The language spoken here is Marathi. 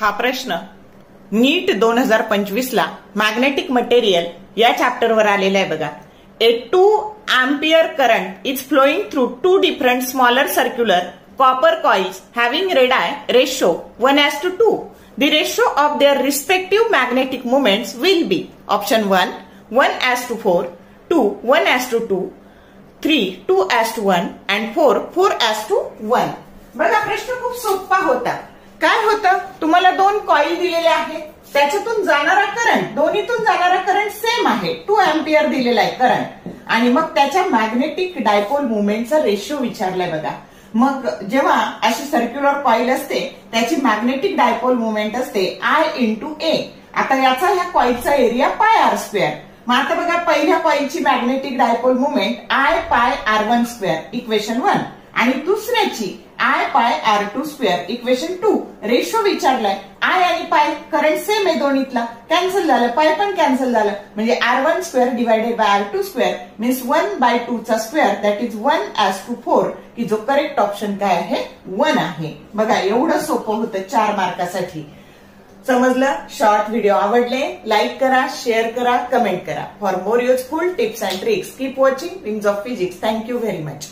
हा प्रश्न नीट 2025 ला मॅग्नेटिक मटेरियल या चॅप्टरवर आलेला आहे बघा. ए 2 ampere current is flowing through two different smaller circular copper coils having radii ratio 1:2. The ratio of their respective magnetic moments will be option 1 1:4, 2 1:2, 3 2:1 and 4 4:1. बघा प्रश्न खूप सोपा होता. काय होतं, तुम्हाला दोन कॉईल दिलेले आहेत, त्याच्यातून जाणारा करंट, दोन्हीतून जाणारा करंट सेम आहे, 2 अँपियर दिलेला आहे करंट, आणि मग त्याच्या मॅग्नेटिक डायपोल मुवमेंटचा रेशो विचारलाय बघा. मग जेव्हा अशी सर्क्युलर कॉईल असते त्याची मॅग्नेटिक डायपोल मुवमेंट असते I × A. आता याचा ह्या कॉईलचा एरिया πr². मग आता बघा पहिल्या कॉईलची magnetic dipole movement I πr1² equation 1 आणि दुसऱ्याची I πr2² इक्वेशन 2. रेशो विचारलाय. I आणि पाय करंट सेम आहे दोन्हीतला, कॅन्सल झालं, पाय पण कॅन्सल झालं, म्हणजे r1² divided by r2² means 1/2 that is 1:4, की जो करेक्ट ऑप्शन काय आहे 1 आहे. बघा एवढं सोपं होतं 4 मार्कासाठी. समजलं? शॉर्ट व्हिडिओ आवडले लाईक करा, शेअर करा, कमेंट करा. For more useful tips and tricks keep watching wings of physics. Thank you very much.